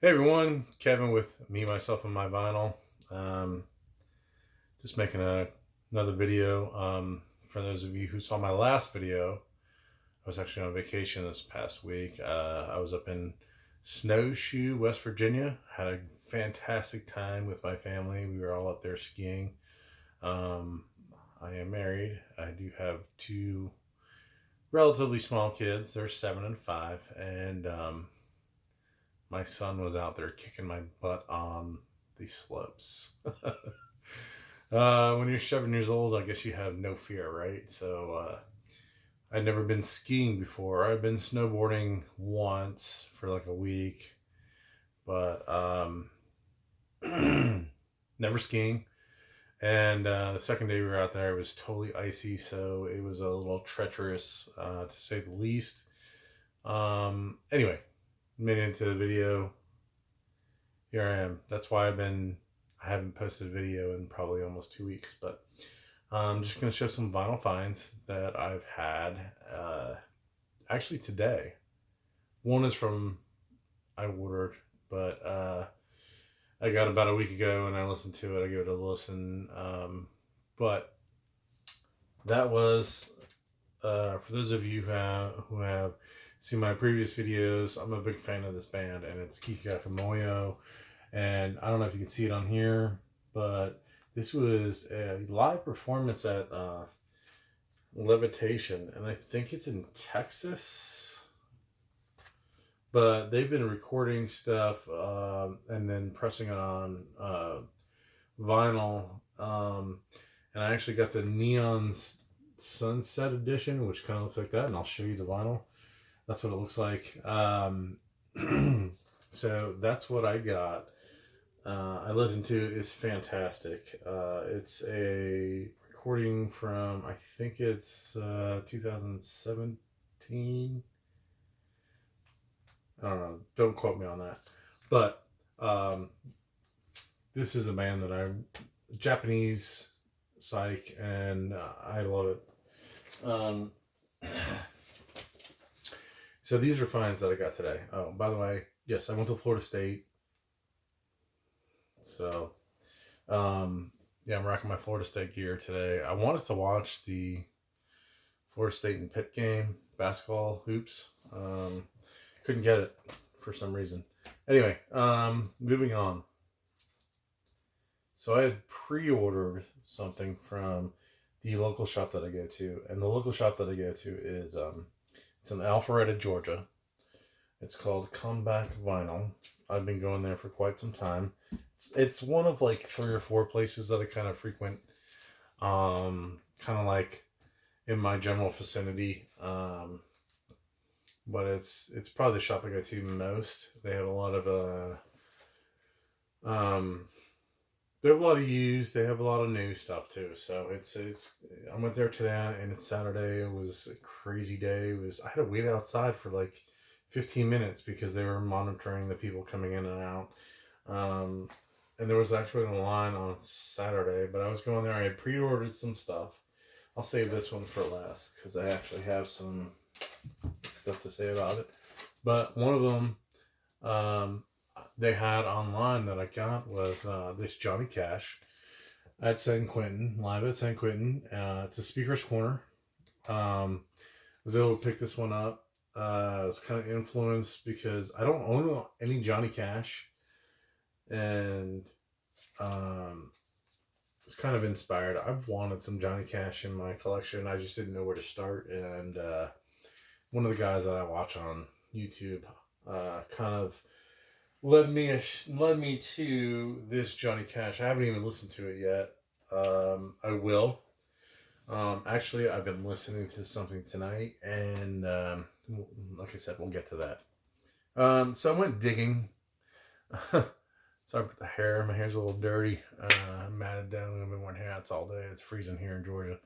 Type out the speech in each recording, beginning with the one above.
Hey everyone, Kevin with Me, Myself, and My Vinyl. Um, just making another video. For those of you who saw my last video, I was actually on vacation this past week. I was up in Snowshoe, West Virginia. Had a fantastic time with my family. We were all up there skiing. Um, I am married. I do have two relatively small kids. They're 7 and 5, and my son was out there kicking my butt on the slopes. When you're 7 years old, I guess you have no fear, right? So I'd never been skiing before. I've been snowboarding once for like a week, but never skiing. And the second day we were out there, it was totally icy, so it was a little treacherous, to say the least. Anyway, made it into the video. Here I am. That's why I haven't posted a video in probably almost 2 weeks, but I'm just going to show some vinyl finds that I've had, actually today. One is from I ordered, but I got about a week ago and I listened to it. I gave it a listen. But that was, for those of you who have seen my previous videos, I'm a big fan of this band, and it's Kiki Moyo. And I don't know if you can see it on here, but this was a live performance at Levitation, and I think it's in Texas. But they've been recording stuff, and then pressing it on vinyl. And I actually got the Neon Sunset Edition, which kind of looks like that, and I'll show you the vinyl. That's what it looks like. So that's what I got. I listened to it. It's fantastic. It's a recording from, I think it's 2017. I don't know. Don't quote me on that. But this is a band that Japanese psych, and I love it. Um, so these are finds that I got today. Oh, by the way, yes, I went to Florida State. So, yeah, I'm rocking my Florida State gear today. I wanted to watch the Florida State and Pitt game, basketball hoops. Couldn't get it for some reason. Anyway, moving on. So I had pre-ordered something from the local shop that I go to, and the local shop that I go to is it's in Alpharetta, Georgia. It's called Comeback Vinyl. I've been going there for quite some time. It's one of like 3 or 4 places that I kind of frequent, kind of like in my general vicinity. But it's probably the shop I go to most. They have a lot of they have a lot of used. They have a lot of new stuff too. So it's I went there today, and it's Saturday. It was a crazy day. I had to wait outside for like 15 minutes because they were monitoring the people coming in and out. And there was actually a line on Saturday, but I was going there. I had pre-ordered some stuff. I'll save this one for last because I actually have some stuff to say about it. But one of them they had online that I got was this Johnny Cash at San Quentin, live at San Quentin. It's a speaker's corner. I was able to pick this one up. I was kind of influenced because I don't own any Johnny Cash, and it's kind of inspired. I've wanted some Johnny Cash in my collection. I just didn't know where to start, and one of the guys that I watch on YouTube kind of led me to this Johnny Cash. I haven't even listened to it yet. I will. Actually, I've been listening to something tonight, and like I said, we'll get to that. So I went digging. Sorry about the hair. My hair's a little dirty. I'm matted down. I've been wearing hats all day. It's freezing here in Georgia.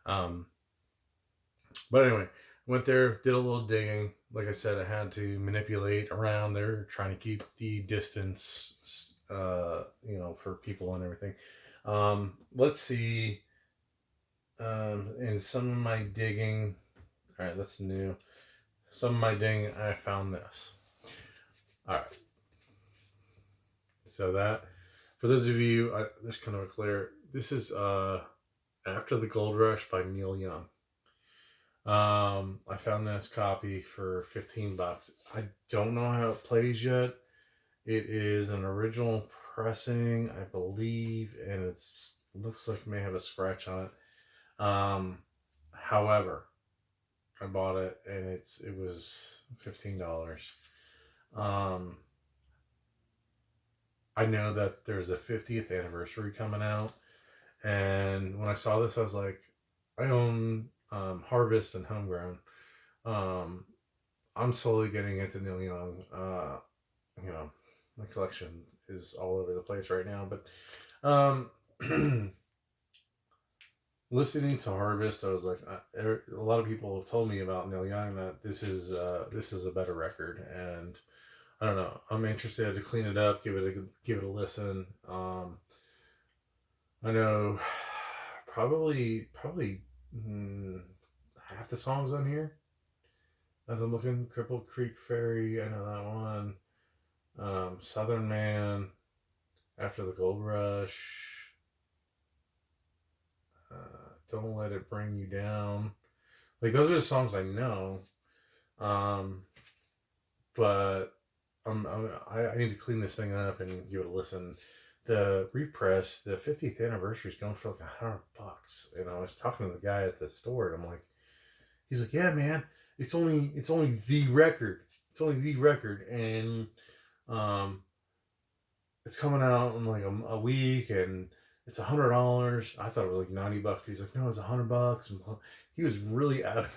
But anyway, went there, did a little digging. Like I said, I had to manipulate around there, trying to keep the distance, for people and everything. Let's see. In some of my digging, all right, that's new. Some of my digging, I found this. All right. So that, for those of you, there's kind of a clear. This is After the Gold Rush by Neil Young. I found this copy for $15. I don't know how it plays yet. It is an original pressing, I believe, and it's looks like it may have a scratch on it. However, I bought it and it was $15. I know that there's a 50th anniversary coming out, and when I saw this, I was like, I own Harvest and Homegrown. I'm slowly getting into Neil Young. My collection is all over the place right now, but listening to Harvest, I was like, a lot of people have told me about Neil Young that this is a better record, and I don't know. I'm interested to clean it up, give it a listen. I know probably half the songs on here. As I'm looking, Crippled Creek Ferry, I know that one. Southern Man, After the Gold Rush, Don't Let It Bring You Down. Like, those are the songs I know. But I need to clean this thing up and give it a listen. The repress, the 50th anniversary is going for like $100. And I was talking to the guy at the store, and I'm like, he's like, yeah, man, it's only the record. It's only the record, and it's coming out in like a week, and it's $100. I thought it was like $90. He's like, no, it's $100. And he was really adamant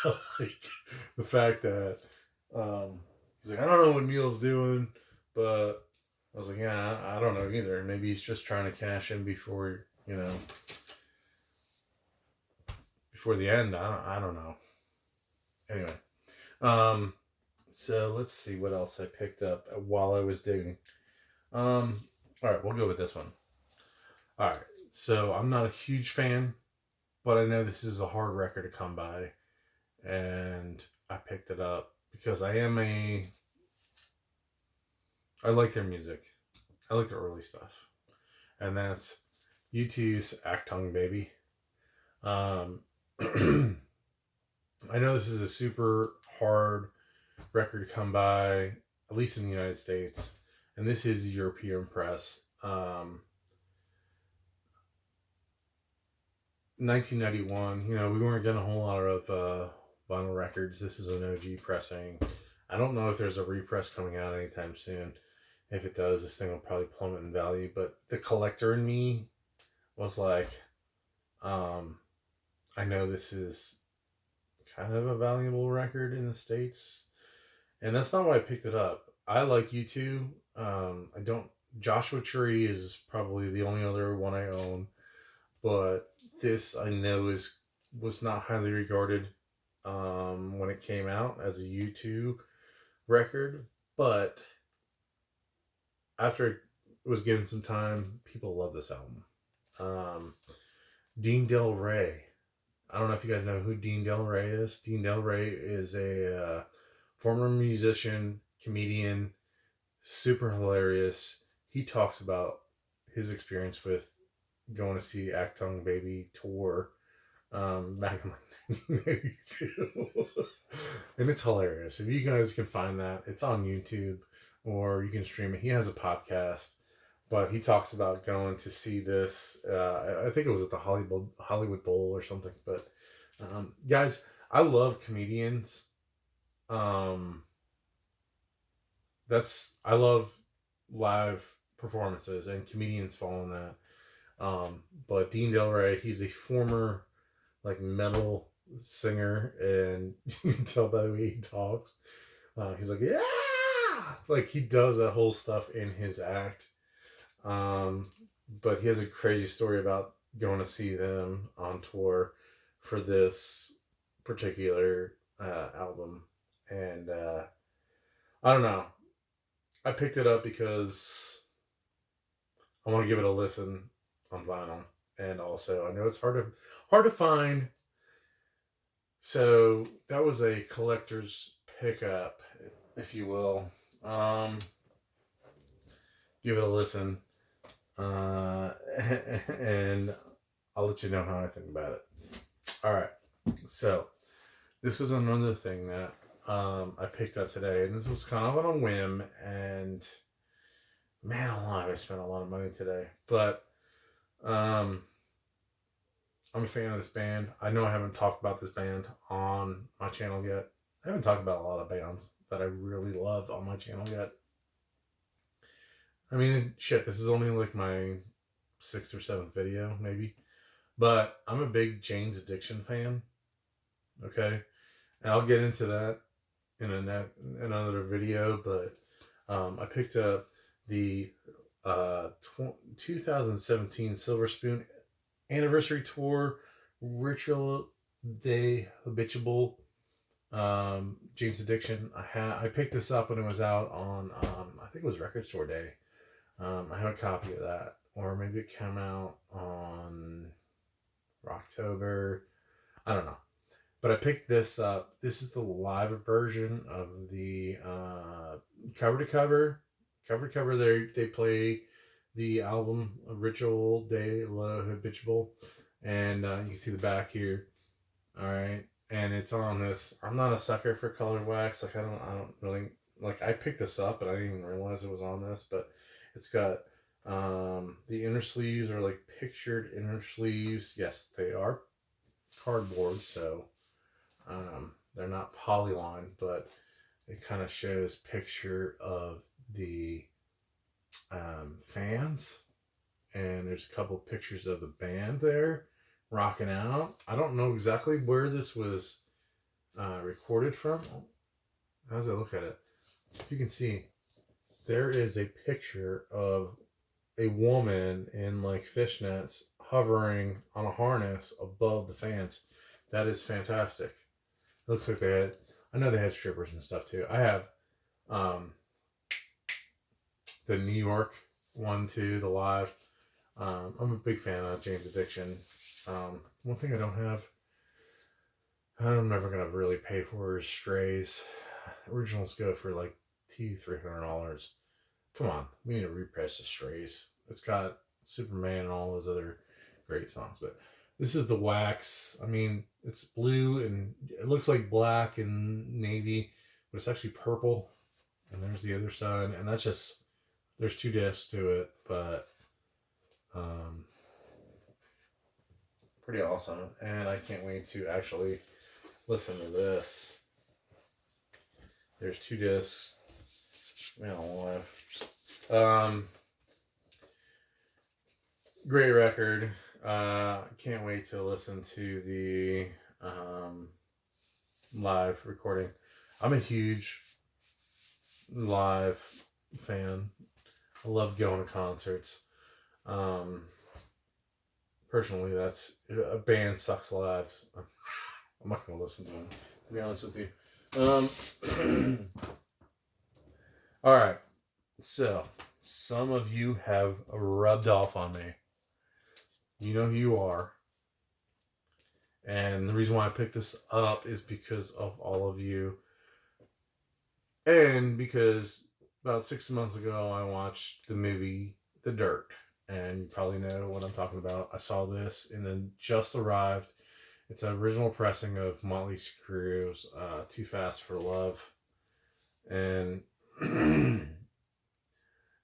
about like the fact that he's like, I don't know what Neil's doing, but I was like, yeah, I don't know either. Maybe he's just trying to cash in before before the end. I don't know. Anyway, so let's see what else I picked up while I was digging. All right, we'll go with this one. All right, so I'm not a huge fan, but I know this is a hard record to come by, and I picked it up because I like their music. I like their early stuff, and that's U2's Achtung Baby. I know this is a super hard record to come by, at least in the United States, and this is European press. 1991, we weren't getting a whole lot of vinyl records. This is an OG pressing. I don't know if there's a repress coming out anytime soon. If it does, this thing will probably plummet in value, but the collector in me was like, I know this is kind of a valuable record in the States, and that's not why I picked it up. I like U2. Joshua Tree is probably the only other one I own, but this I know was not highly regarded when it came out as a U2 record, but after it was given some time, people love this album. Dean Del Rey. I don't know if you guys know who Dean Del Rey is. Dean Del Rey is a former musician, comedian, super hilarious. He talks about his experience with going to see Achtung Baby tour back in 1982. And it's hilarious. If you guys can find that, it's on YouTube or you can stream it. He has a podcast, but he talks about going to see this. I think it was at the Hollywood Bowl or something. But guys, I love comedians. I love live performances, and comedians fall in that. But Dean Del Rey, he's a former like metal singer, and you can tell by the way he talks. He's like, yeah, like he does that whole stuff in his act. But he has a crazy story about going to see them on tour for this particular album, and I don't know. I picked it up because I want to give it a listen on vinyl, and also I know it's hard to find. So that was a collector's pickup, if you will. give it a listen, and I'll let you know how I think about it. All right, so this was another thing that I picked up today, and this was kind of on a whim, and man alive, I spent a lot of money today, but I'm a fan of this band. I know I haven't talked about this band on my channel yet. I haven't talked about a lot of bands that I really love on my channel yet. I mean, shit, this is only like my 6th or 7th video, maybe. But I'm a big Jane's Addiction fan. Okay? And I'll get into that in another video, but I picked up the 2017 Silver Spoon Anniversary Tour Ritual de Habitual Jane's Addiction. I picked this up when it was out on I think it was Record Store Day. I have a copy of that, or maybe it came out on October. I don't know, but I picked this up. This is the live version of the cover to cover. They play the album Ritual de la Habitual, and you can see the back here. All right. And it's on this. I'm not a sucker for colored wax. Like I don't really like. I picked this up, and I didn't even realize it was on this. But it's got the inner sleeves are like pictured inner sleeves. Yes, they are cardboard, so they're not polyline, but it kind of shows picture of the fans, and there's a couple pictures of the band there rocking out. I don't know exactly where this was recorded from. As I look at it, if you can see, there is a picture of a woman in like fishnets hovering on a harness above the fans. That is fantastic. It looks like they had, I know they had strippers and stuff too. I have the New York one too, the live. I'm a big fan of Jane's Addiction. One thing I don't have, I'm never gonna really pay for is Strays. Originals go for like $200-300. Come on, we need to repress the Strays. It's got Superman and all those other great songs, but this is the wax. I mean, it's blue and it looks like black and navy, but it's actually purple. And there's the other side, and that's just, there's 2 discs to it, but pretty awesome. And I can't wait to actually listen to this. There's 2 discs. Man alive. Great record. Can't wait to listen to the live recording. I'm a huge live fan. I love going to concerts. Personally, that's a band sucks live. I'm not going to listen to them, to be honest with you. All right. So, some of you have rubbed off on me. You know who you are. And the reason why I picked this up is because of all of you. And because about 6 months ago, I watched the movie The Dirt. And you probably know what I'm talking about. I saw this and then just arrived. It's an original pressing of Motley Crue's Too Fast for Love. And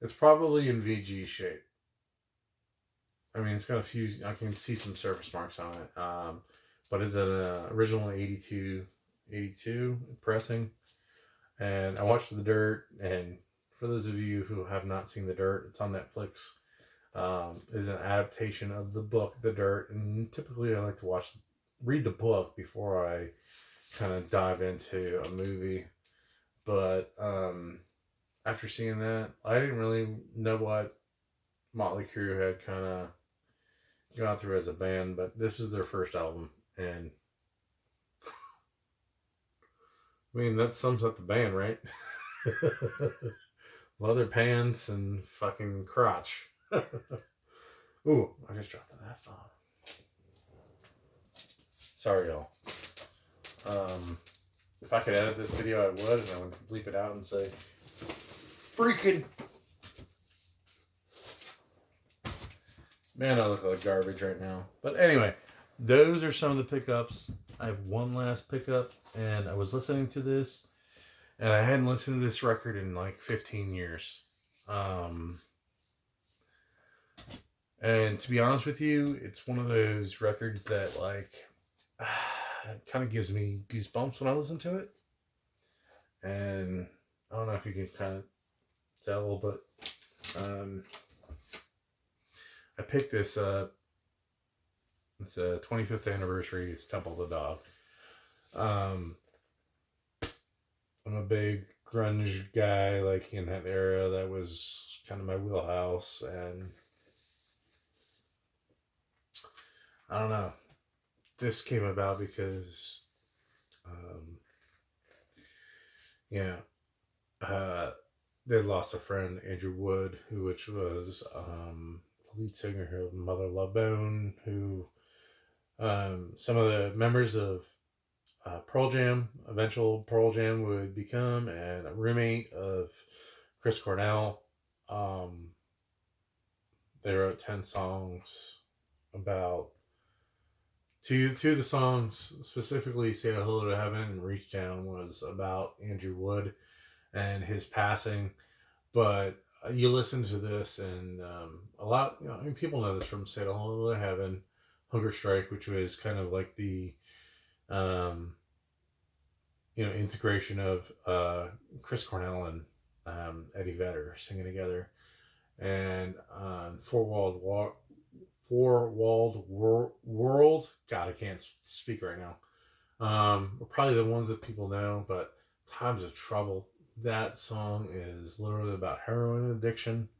it's probably in VG shape. I mean, it's got a few, I can see some surface marks on it. But it's an original 82 pressing. And I watched The Dirt, and for those of you who have not seen The Dirt, it's on Netflix. Is an adaptation of the book The Dirt, and typically I like to read the book before I kind of dive into a movie. But after seeing that, I didn't really know what Motley Crue had kind of gone through as a band, but this is their first album, and I mean, that sums up the band, right? Leather pants and fucking crotch. Ooh, I just dropped an F-bomb. Sorry, y'all. If I could edit this video, I would, and I would bleep it out and say, freaking. Man, I look like garbage right now. But anyway, those are some of the pickups. I have one last pickup, and I was listening to this, and I hadn't listened to this record in like 15 years. And to be honest with you, it's one of those records that like it kind of gives me goosebumps when I listen to it. And I don't know if you can kind of tell, but I picked this up. It's a 25th anniversary. It's Temple of the Dog. I'm a big grunge guy, like in that era. That was kind of my wheelhouse, and I don't know. This came about because, they lost a friend, Andrew Wood, which was lead singer of Mother Love Bone, who some of the members of Pearl Jam, eventual Pearl Jam, would become, and a roommate of Chris Cornell. They wrote 10 songs about two of the songs, specifically Say Hello to Heaven and Reach Down, was about Andrew Wood and his passing. But you listen to this, and a lot, I mean, people know this from Say Hello to Heaven, Hunger Strike, which was kind of like the integration of Chris Cornell and Eddie Vedder singing together, and Four Walled World. God, I can't speak right now. Probably the ones that people know, but Times of Trouble. That song is literally about heroin addiction,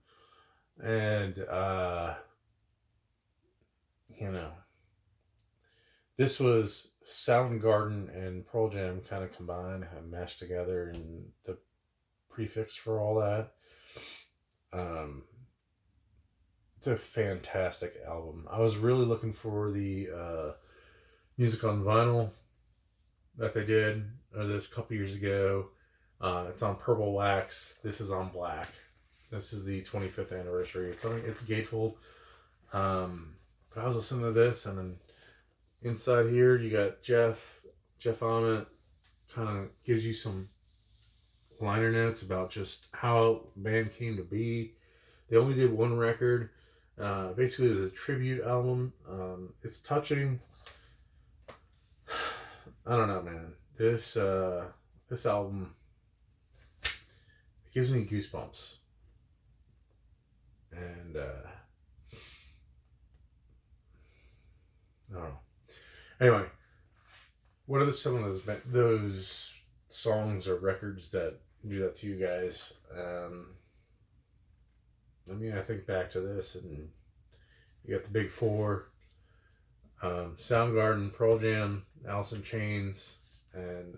and this was Soundgarden and Pearl Jam kind of combined and meshed together, and the prefix for all that. It's a fantastic album. I was really looking for the music on vinyl that they did this a couple years ago. It's on purple wax. This is on black. This is the 25th anniversary. It's gatefold. But I was listening to this, and then inside here you got Jeff Ament, kind of gives you some liner notes about just how the band came to be. They only did one record. Basically, it was a tribute album. It's touching. I don't know, man. This album, it gives me goosebumps. And I don't know. Anyway, what are some of those songs or records that do that to you guys? I think back to this, and you got the big four: Soundgarden, Pearl Jam, Alice in Chains, and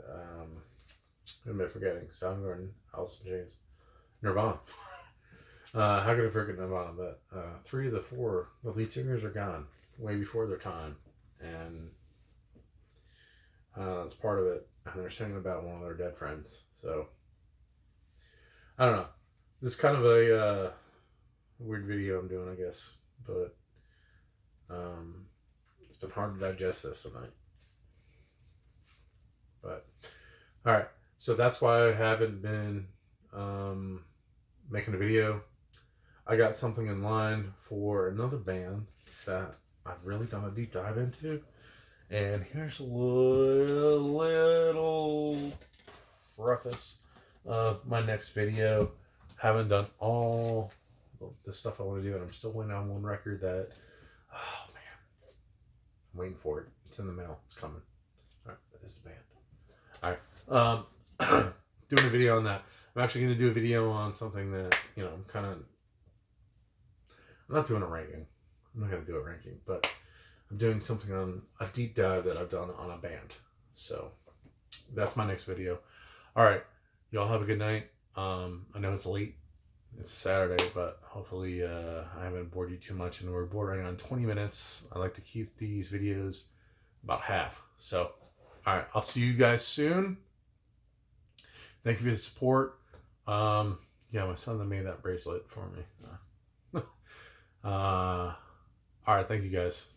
who am I forgetting? Soundgarden, Alice in Chains, Nirvana. How could I forget Nirvana? But 3 of the 4, the lead singers are gone way before their time, and that's part of it. And they're singing about one of their dead friends. So I don't know. This is kind of a weird video I'm doing, I guess, but it's been hard to digest this tonight. But all right, so that's why I haven't been making a video. I got something in line for another band that I've really done a deep dive into, and here's a little preface of my next video. Haven't done all the stuff I want to do, and I'm still waiting on one record that, oh man, I'm waiting for it. It's in the mail. It's coming. All right, this is the band. All right, doing a video on that. I'm actually going to do a video on something that, I'm not doing a ranking. I'm not going to do a ranking, but I'm doing something on a deep dive that I've done on a band. So that's my next video. All right, y'all have a good night. I know it's late. It's a Saturday, but hopefully I haven't bored you too much, and we're bordering on 20 minutes. I like to keep these videos about half. So, all right, I'll see you guys soon. Thank you for the support. My son made that bracelet for me. All right, thank you guys.